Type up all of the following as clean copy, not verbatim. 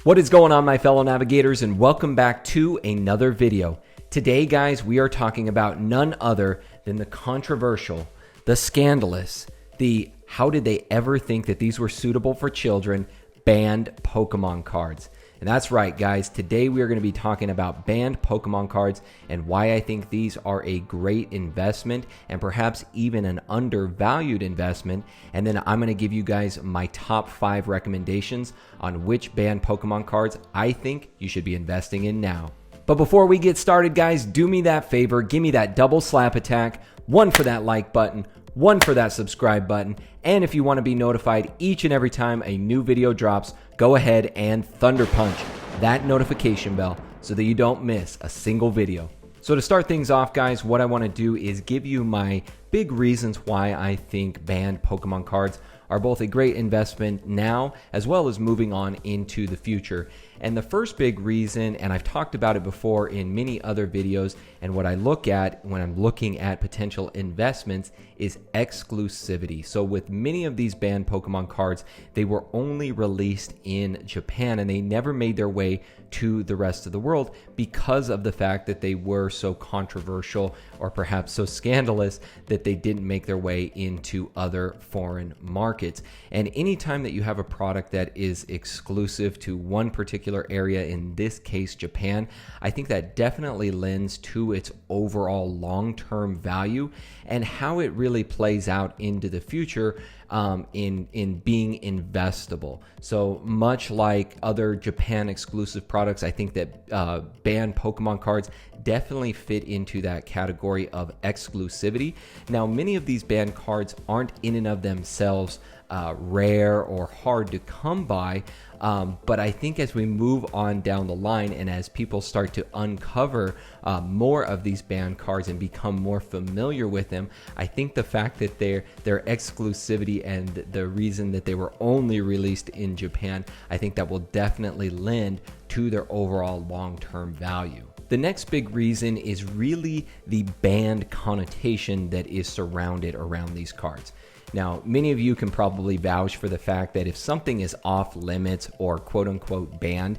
What is going on, my fellow navigators, and welcome back to another video. Today, guys, we are talking about none other than the controversial, the scandalous, the how did they ever think that these were suitable for children banned Pokemon cards. And that's right, guys. Today we are going to be talking about banned Pokemon cards and why I think these are a great investment and perhaps even an undervalued investment. And then I'm going to give you guys my top 5 recommendations on which banned Pokemon cards I think you should be investing in now. But before we get started, guys, do me that favor. Give me that double slap attack. 1 for that like button, 1 for that subscribe button, and if you want to be notified each and every time a new video drops, go ahead and thunder punch that notification bell so that you don't miss a single video. So to start things off, guys, what I want to do is give you my big reasons why I think banned Pokemon cards are both a great investment now as well as moving on into the future. And the first big reason, and I've talked about it before in many other videos, and what I look at when I'm looking at potential investments is exclusivity. So with many of these banned Pokemon cards, they were only released in Japan and they never made their way to the rest of the world because of the fact that they were so controversial or perhaps so scandalous that they didn't make their way into other foreign markets. And anytime that you have a product that is exclusive to one particular area, in this case Japan, I think that definitely lends to its overall long-term value and how it really plays out into the future in being investable. So much like other Japan exclusive products, I think that banned Pokemon cards definitely fit into that category of exclusivity. Now, many of these banned cards aren't in and of themselves rare or hard to come by, but I think as we move on down the line and as people start to uncover more of these banned cards and become more familiar with them, I think the fact that their exclusivity and the reason that they were only released in Japan, I think that will definitely lend to their overall long-term value. The next big reason is really the banned connotation that is surrounded around these cards. Now, many of you can probably vouch for the fact that if something is off limits or quote unquote banned,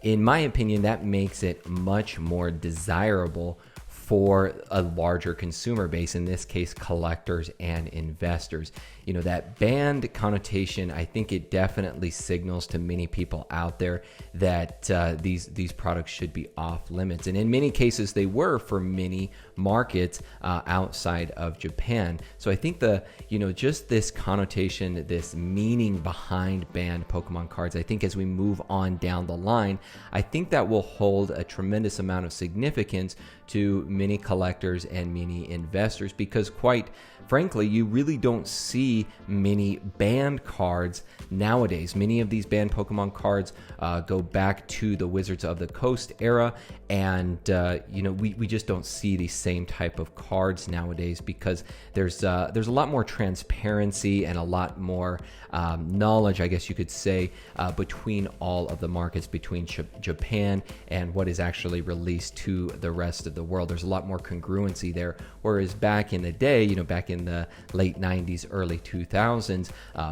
in my opinion, that makes it much more desirable for a larger consumer base, in this case, collectors and investors. You know, that banned connotation, I think it definitely signals to many people out there that these products should be off limits. And in many cases, they were for many markets outside of Japan. So I think just this connotation, this meaning behind banned Pokemon cards, I think as we move on down the line, I think that will hold a tremendous amount of significance to many collectors and many investors, because quite frankly, you really don't see many banned cards nowadays. Many of these banned Pokemon cards go back to the Wizards of the Coast era, and we just don't see these same type of cards nowadays because there's a lot more transparency and a lot more knowledge, I guess you could say, between all of the markets, between Japan and what is actually released to the rest of the world. There's a lot more congruency there, whereas back in the day, back in the late 90s, early 2000s,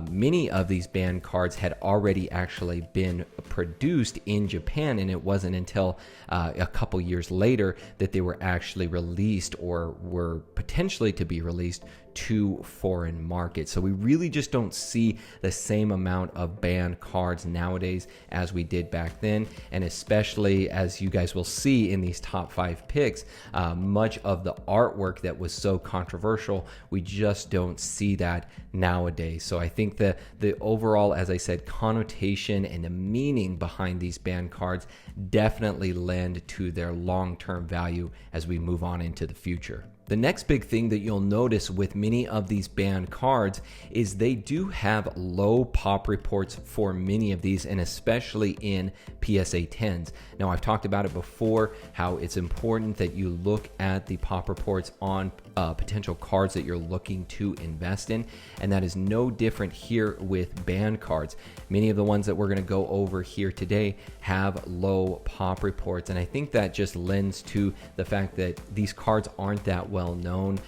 many of these banned cards had already actually been produced in Japan, and it wasn't until a couple years later that they were actually released or were potentially to be released to foreign markets. So we really just don't see the same amount of banned cards nowadays as we did back then, and especially as you guys will see in these top 5 picks, much of the artwork that was so controversial, we just don't see that nowadays. So I think the overall, as I said, connotation and the meaning behind these banned cards definitely lend to their long-term value as we move on into the future. The next big thing that you'll notice with many of these banned cards is they do have low pop reports for many of these, and especially in PSA 10s. Now, I've talked about it before, how it's important that you look at the pop reports on potential cards that you're looking to invest in, and that is no different here with banned cards. Many of the ones that we're going to go over here today have low pop reports, and I think that just lends to the fact that these cards aren't that well known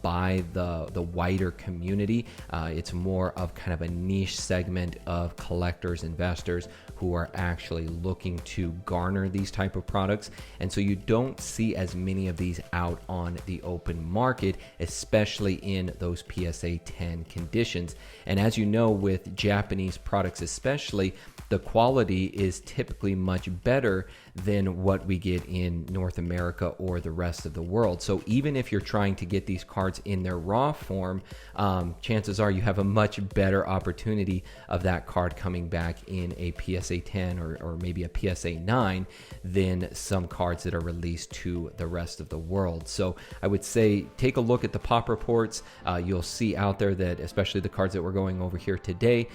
by the wider community. It's more of kind of a niche segment of collectors, investors who are actually looking to garner these type of products. And so you don't see as many of these out on the open market, especially in those PSA 10 conditions. And as you know, with Japanese products especially, the quality is typically much better than what we get in North America or the rest of the world. So even if you're trying to get these cards in their raw form, chances are you have a much better opportunity of that card coming back in a PSA 10 or maybe a PSA 9 than some cards that are released to the rest of the world. So I would say take a look at the pop reports. You'll see out there that, especially the cards that we're going over here today,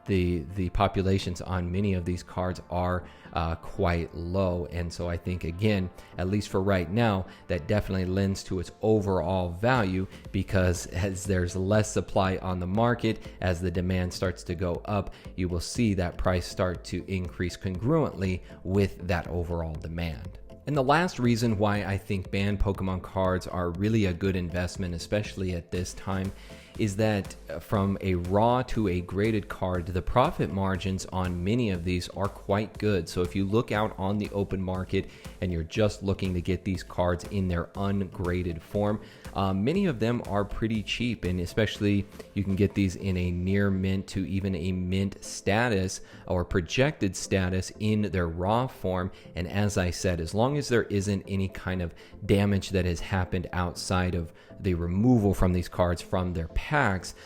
the populations on many of these cards are quite low. And so I think, again, at least for right now, that definitely lends to its overall value, because as there's less supply on the market, as the demand starts to go up, you will see that price start to increase congruently with that overall demand. And the last reason why I think banned Pokemon cards are really a good investment, especially at this time, is that from a raw to a graded card, the profit margins on many of these are quite good. So if you look out on the open market and you're just looking to get these cards in their ungraded form, many of them are pretty cheap, and especially you can get these in a near mint to even a mint status or projected status in their raw form. And as I said, as long as there isn't any kind of damage that has happened outside of the removal from these cards from their packs,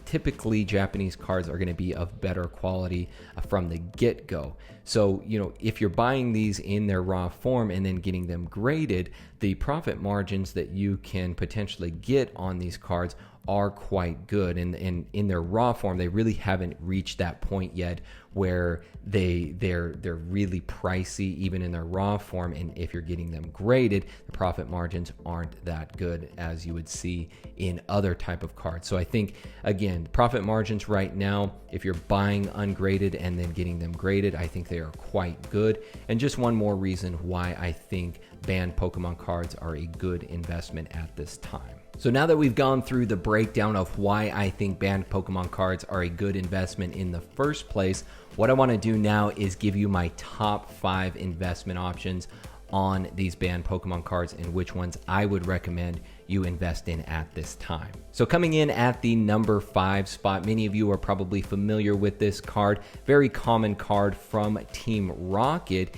typically Japanese cards are going to be of better quality from the get-go. So, you know, if you're buying these in their raw form and then getting them graded, the profit margins that you can potentially get on these cards are quite good. And in their raw form, they really haven't reached that point yet where they're really pricey even in their raw form. And if you're getting them graded, the profit margins aren't that good as you would see in other type of cards. So I think, again, profit margins right now, if you're buying ungraded and then getting them graded, I think they are quite good. And just one more reason why I think banned Pokemon cards are a good investment at this time. So now that we've gone through the breakdown of why I think banned Pokemon cards are a good investment in the first place, what I want to do now is give you my top 5 investment options on these banned Pokemon cards and which ones I would recommend you invest in at this time. So coming in at the number 5 spot, many of you are probably familiar with this card. Very common card from Team Rocket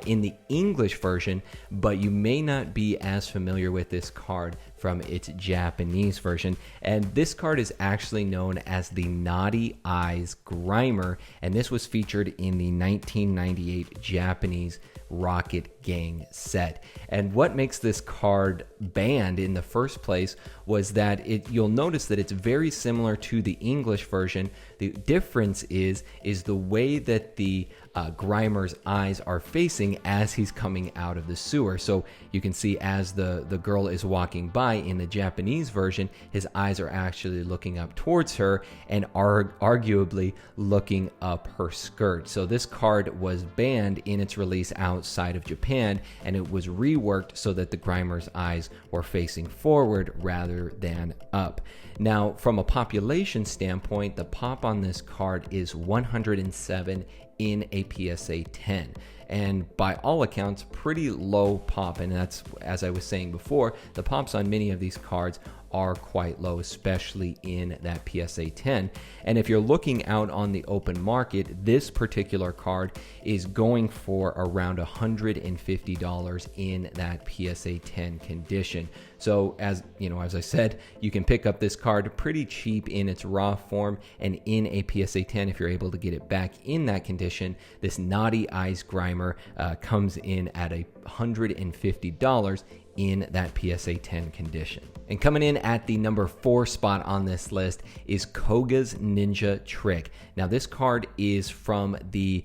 in the English version, but you may not be as familiar with this card from its Japanese version. And this card is actually known as the Naughty Eyes Grimer, and this was featured in the 1998 Japanese Rocket Gang set. And what makes this card banned in the first place was that you'll notice that it's very similar to the English version. The difference is the way that the Grimer's eyes are facing as he's coming out of the sewer. So you can see as the girl is walking by in the Japanese version, his eyes are actually looking up towards her and are arguably looking up her skirt. So this card was banned in its release outside of Japan, and it was reworked so that the Grimer's eyes were facing forward rather than up. Now, from a population standpoint, the pop on this card is 107 in a PSA 10. And by all accounts, pretty low pop. And that's, as I was saying before, the pops on many of these cards are quite low, especially in that PSA 10. And if you're looking out on the open market, this particular card is going for around $150 in that PSA 10 condition. So as you know, as I said, you can pick up this card pretty cheap in its raw form, and in a PSA 10, if you're able to get it back in that condition, this Naughty Eyes Grimer comes in at $150 in that PSA 10 condition. And coming in at the number 4 spot on this list is Koga's Ninja Trick. Now this card is from the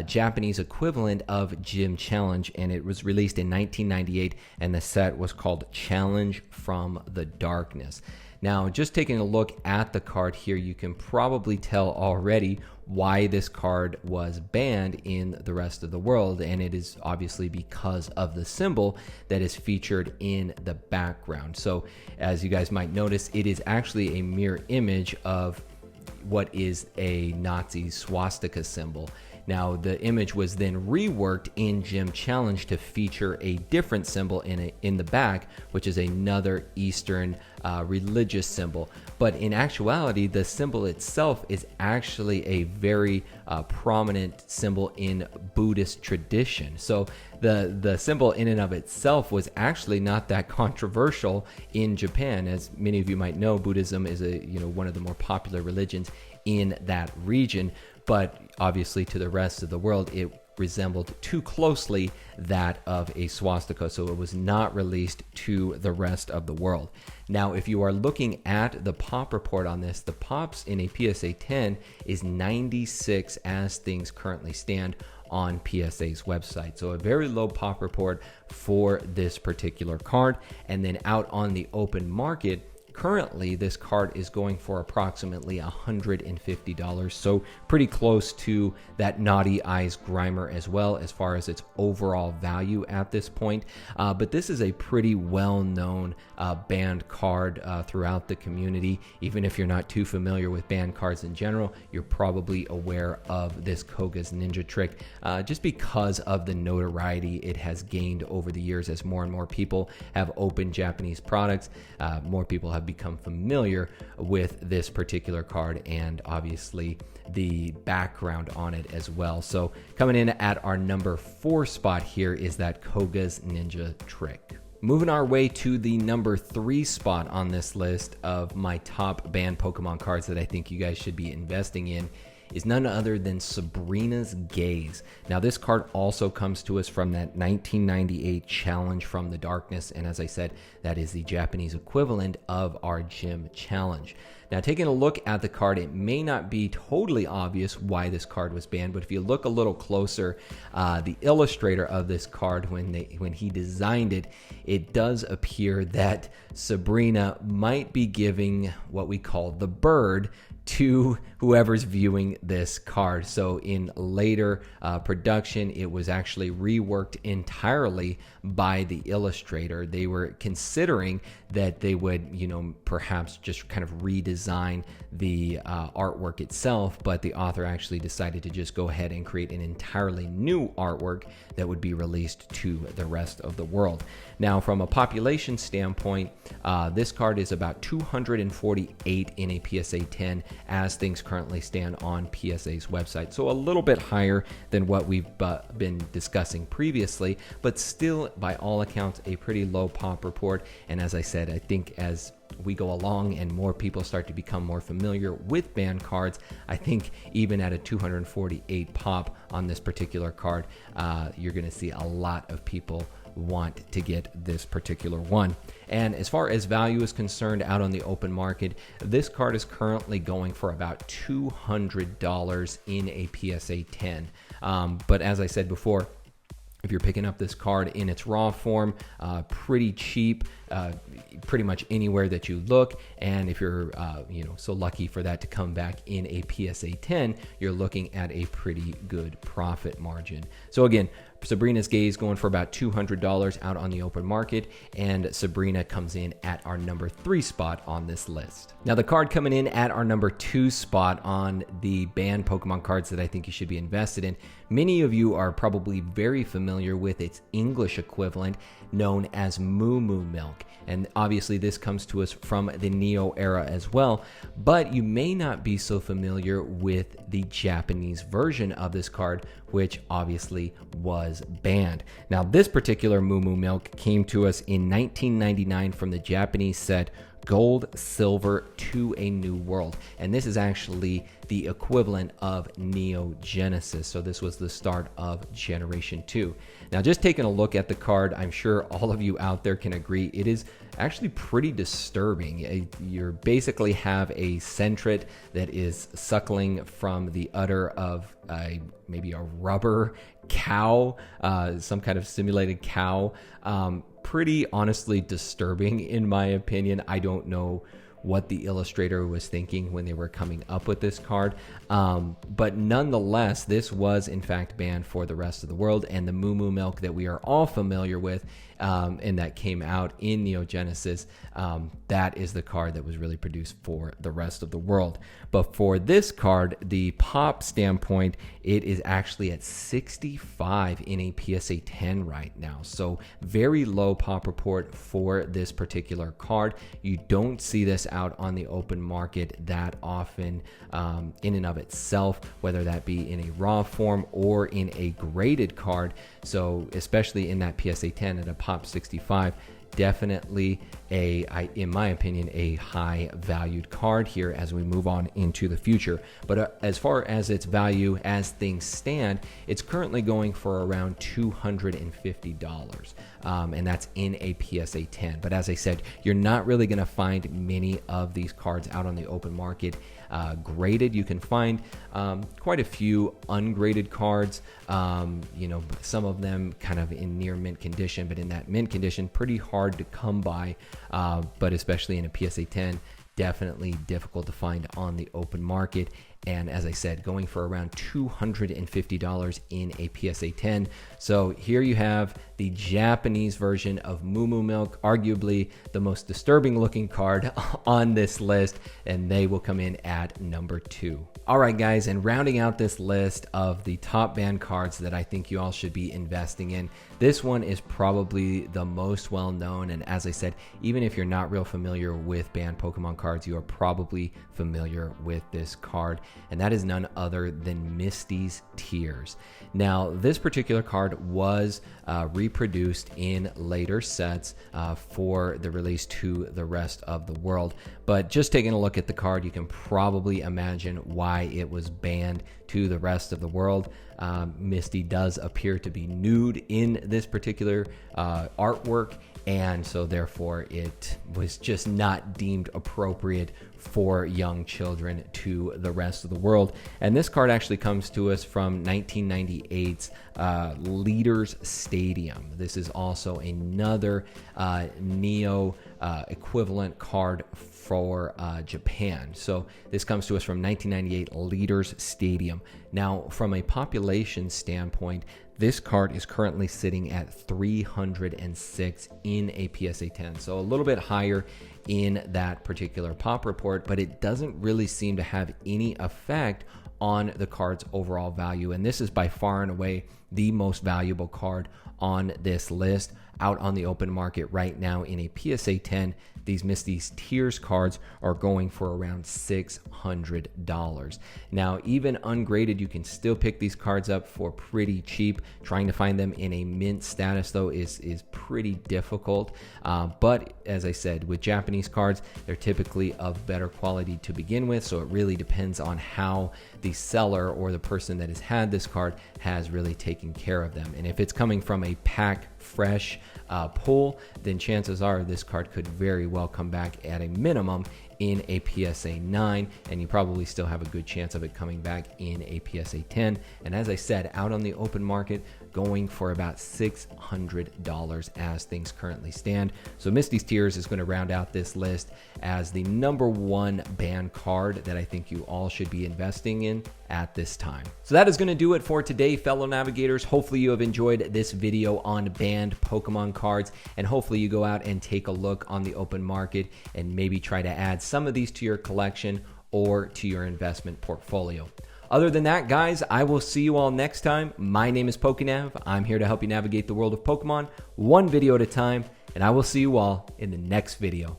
Japanese equivalent of Gym Challenge, and it was released in 1998, and the set was called Challenge from the Darkness. Now, just taking a look at the card here, you can probably tell already why this card was banned in the rest of the world, and it is obviously because of the symbol that is featured in the background. So, as you guys might notice, it is actually a mirror image of what is a Nazi swastika symbol. Now, the image was then reworked in Gym Challenge to feature a different symbol in the back, which is another Eastern religious symbol. But in actuality, the symbol itself is actually a very prominent symbol in Buddhist tradition. So the symbol in and of itself was actually not that controversial in Japan. As many of you might know, Buddhism is one of the more popular religions in that region. But obviously to the rest of the world, it resembled too closely that of a swastika, so it was not released to the rest of the world. Now, if you are looking at the pop report on this, the pops in a PSA 10 is 96 as things currently stand on PSA's website. So a very low pop report for this particular card. And then out on the open market, currently, this card is going for approximately $150, so pretty close to that Naughty Eyes Grimer as well as far as its overall value at this point. But this is a pretty well-known banned card throughout the community. Even if you're not too familiar with banned cards in general, you're probably aware of this Koga's Ninja Trick just because of the notoriety it has gained over the years. As more and more people have opened Japanese products, more people have become familiar with this particular card and obviously the background on it as well. So coming in at our number 4 spot here is that Koga's Ninja Trick. Moving our way to the number 3 spot on this list of my top banned Pokemon cards that I think you guys should be investing in is none other than Sabrina's Gaze. Now, this card also comes to us from that 1998 Challenge from the Darkness, and as I said, that is the Japanese equivalent of our Gym Challenge. Now, taking a look at the card, it may not be totally obvious why this card was banned, but if you look a little closer, the illustrator of this card, when he designed it, it does appear that Sabrina might be giving what we call the bird to whoever's viewing this card. So in later production, it was actually reworked entirely by the illustrator. They were considering that they would, perhaps just kind of redesign the artwork itself, but the author actually decided to just go ahead and create an entirely new artwork that would be released to the rest of the world. Now, from a population standpoint, this card is about 248 in a PSA 10 as things currently stand on PSA's website. So a little bit higher than what we've been discussing previously, but still, by all accounts, a pretty low pop report. And as I said, I think as we go along and more people start to become more familiar with banned cards, I think even at a 248 pop on this particular card, you're going to see a lot of people want to get this particular one. And as far as value is concerned out on the open market, this card is currently going for about $200 in a PSA 10. But as I said before, if you're picking up this card in its raw form, pretty cheap, pretty much anywhere that you look. And if you're, so lucky for that to come back in a PSA 10, you're looking at a pretty good profit margin. So again, Sabrina's Gaze going for about $200 out on the open market, and Sabrina comes in at our number 3 spot on this list. Now, the card coming in at our number 2 spot on the banned Pokemon cards that I think you should be invested in, many of you are probably very familiar with its English equivalent known as Moo-Moo milk. And obviously this comes to us from the Neo era as well, but you may not be so familiar with the Japanese version of this card, which obviously was banned. Now, this particular Moo-Moo milk came to us in 1999 from the Japanese set Gold, Silver to a New World. And this is actually the equivalent of Neo Genesis. So this was the start of Generation 2. Now, just taking a look at the card, I'm sure all of you out there can agree it is actually pretty disturbing. You basically have a Sentret that is suckling from the udder of maybe a rubber cow, some kind of simulated cow. Pretty honestly disturbing in my opinion. I don't know what the illustrator was thinking when they were coming up with this card. But nonetheless, this was in fact banned for the rest of the world, and the Moo-Moo milk that we are all familiar with and that came out in Neo Genesis, that is the card that was really produced for the rest of the world. But for this card, the pop standpoint, it is actually at 65 in a PSA 10 right now. So very low pop report for this particular card. You don't see this out on the open market that often in and of itself, whether that be in a raw form or in a graded card. So especially in that PSA 10 at a pop 65, definitely in my opinion, a high valued card here as we move on into the future. But as far as its value as things stand, it's currently going for around $250. And that's in a PSA 10. But as I said, you're not really going to find many of these cards out on the open market graded. You can find quite a few ungraded cards, some of them kind of in near mint condition, but in that mint condition, pretty hard to come by. But especially in a PSA 10, definitely difficult to find on the open market. And as I said, going for around $250 in a PSA 10. So here you have the Japanese version of Moo-Moo milk, arguably the most disturbing looking card on this list, and they will come in at number 2. All right, guys, and rounding out this list of the top banned cards that I think you all should be investing in, this one is probably the most well known. And as I said, even if you're not real familiar with banned Pokemon cards, you are probably familiar with this card, and that is none other than Misty's Tears. Now, this particular card was reproduced in later sets for the release to the rest of the world. But just taking a look at the card, you can probably imagine why it was banned to the rest of the world. Misty does appear to be nude in this particular artwork, and so therefore it was just not deemed appropriate for young children to the rest of the world. And this card actually comes to us from 1998's Leaders Stadium. This is also another Neo equivalent card for Japan. So this comes to us from 1998 Leaders Stadium. Now, from a population standpoint, this card is currently sitting at 306 in a PSA 10. So a little bit higher in that particular pop report, but it doesn't really seem to have any effect on the card's overall value. And this is by far and away the most valuable card on this list out on the open market right now in a PSA 10. These Misty's Tears cards are going for around $600. Now, even ungraded, you can still pick these cards up for pretty cheap. Trying to find them in a mint status, though, is pretty difficult. But as I said, with Japanese cards, they're typically of better quality to begin with. So it really depends on how the seller or the person that has had this card has really taken care of them. And if it's coming from a pack fresh pull, then chances are this card could very well come back at a minimum in a PSA 9, and you probably still have a good chance of it coming back in a PSA 10. And as I said, out on the open market, going for about $600 as things currently stand. So Misty's Tears is going to round out this list as the number 1 banned card that I think you all should be investing in at this time. So that is going to do it for today, fellow navigators. Hopefully you have enjoyed this video on banned Pokemon cards, and hopefully you go out and take a look on the open market and maybe try to add some of these to your collection or to your investment portfolio. Other than that, guys, I will see you all next time. My name is PokéNav. I'm here to help you navigate the world of Pokemon one video at a time, and I will see you all in the next video.